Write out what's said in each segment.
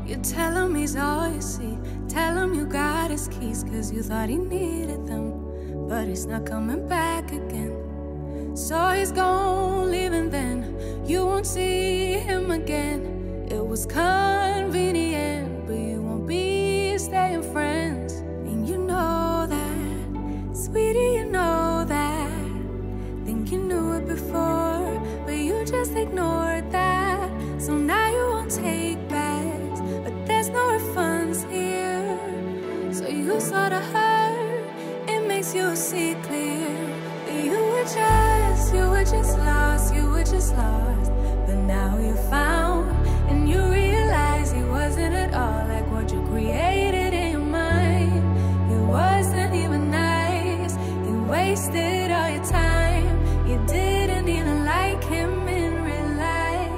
You tell him he's all you see. Tell him you got his keys, cause you thought he needed them. But he's not coming back again. So he's gone, leaving then. You won't see him again. It was convenient, but you won't be staying friends. And you know that, sweetie, you know that. Think you knew it before, but you just ignored that. So now you won't take backs, but there's no refunds here. So you sorta hurt, it makes you see clear. But you were just lost, you were just lost. But now you're found, and you realize he wasn't at all like what you created in your mind. He wasn't even nice, you wasted all your time. You didn't even like him in real life.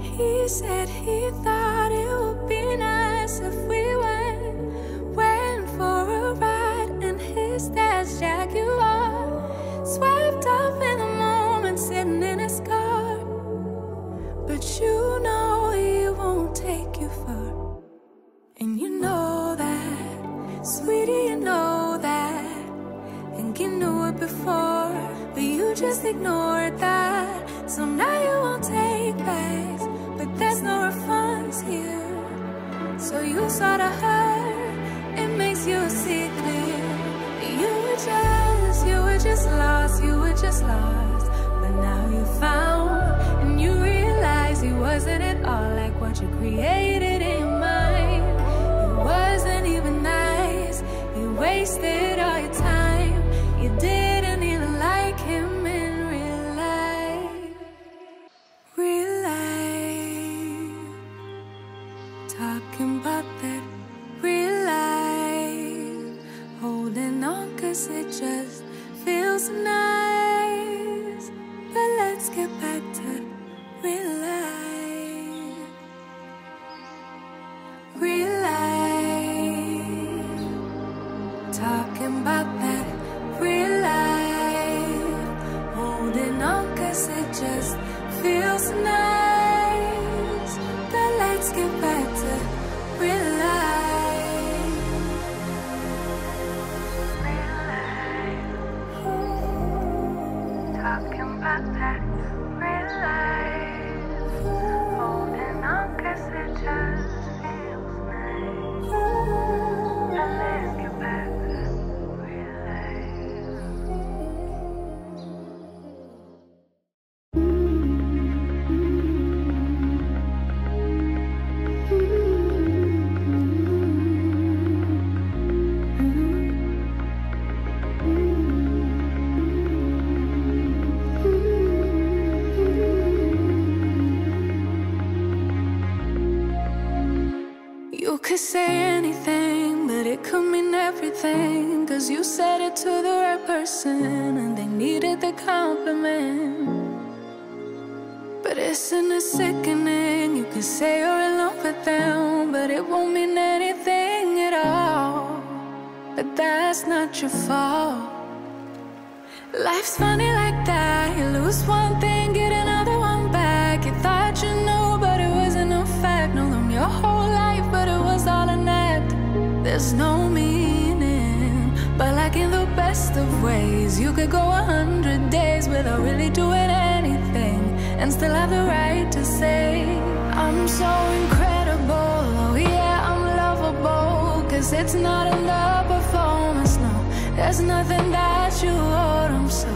He said he thought it would be nice if we went for a ride in his dad's Jaguar. Swept up in the moment, sitting in his car. But you know he won't take you far. And you know that, sweetie, you know that. Think you knew it before, but you just ignored that. So now you won't take backs, but there's no refunds here. So you sorta hurt, it makes you see clear. You were just lost, you were just lost. But now you're found, and you realize he wasn't at all like what you created in your mind. He wasn't even nice, you wasted all your time. You didn't even like him in real life. Real life. Talking about that real life. Holding on cause it just feels nice. But let's get back to real life. Real life. Talking about that real life. Holding on cause it just feels nice. But let's get back to real life. Real life. Talking about that real life. Holding on cause it just feels nice. But let's get back to real life. You could say anything, but it could mean everything. Cause you said it to the right person, and they needed the compliment. But isn't it sickening? You could say you're in love with them, but it won't mean anything at all. But that's not your fault. Life's funny like that. You lose one thing, get another one back. You thought you knew, but it wasn't a fact. Know them your whole life, but it was all an act. There's no meaning, but like in the best of ways, you could go 100 days without really doing anything, and still have the right to say, I'm so incredible, oh yeah, I'm lovable. Cause it's not in the performance, no, there's nothing that you owe them. So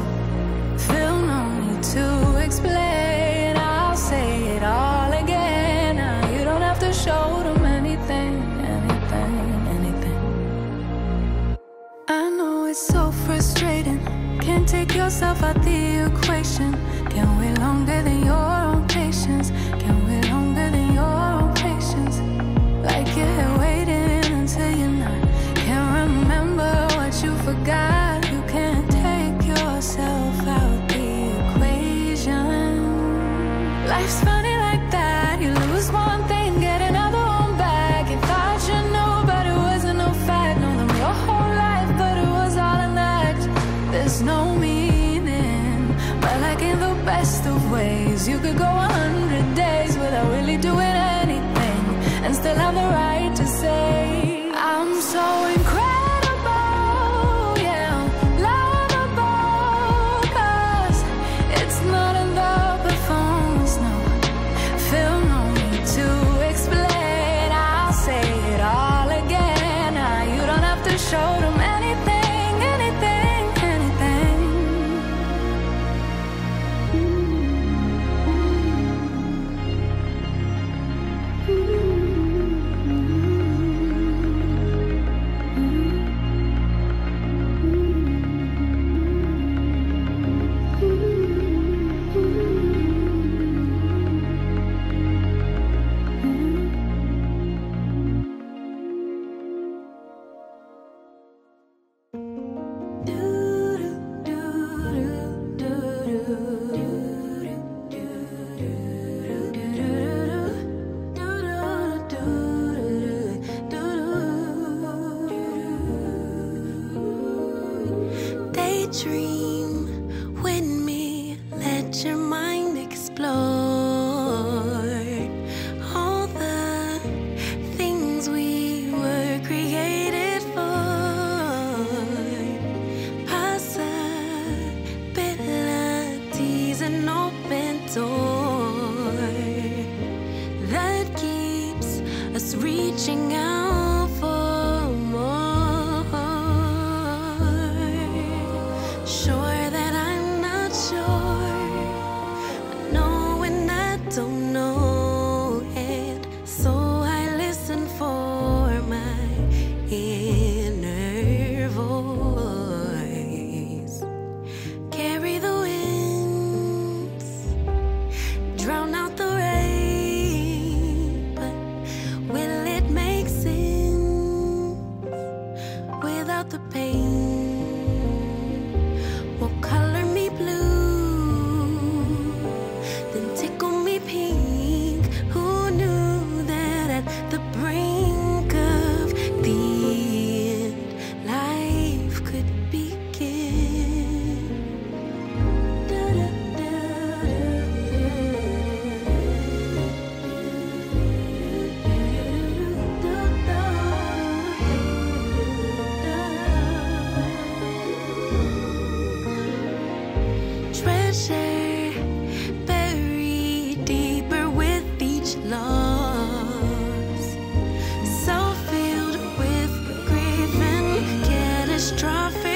feel no need to explain, I'll say it all again. Now you don't have to show them anything. I know it's so frustrating, can't take yourself out the equation. Can't wait longer than your own patience. Can't wait longer than your own patience. Like you're here waiting until you're not. Can't remember what you forgot. You can't take yourself out the equation. Life's funny like that. You lose one thing, get another one back. You thought you knew, but it wasn't no fact. Know them your whole life, but it was all an act. There's no meaning, but like in the best of ways, you could go 100 days without really doing anything, and and still have the right to say I'm so incredible, yeah, lovable, 'cause it's not in the performance, no, feel no need to explain, I'll say it all again, you don't have to show them anything, anything, anything. Daydream with me, let your mind explore all the things we were created for. Possibilities, an open door that keeps us reaching out for more. Sure that I'm not sure, I know when I don't know it, so I listen for my inner voice. Carry the winds, drown out the rain, but will it make sense without the pain? Will color me blue, then tickle me pink. Who knew that at the brink of the end, life could begin? Treasure buried deeper with each loss, so filled with grief and catastrophic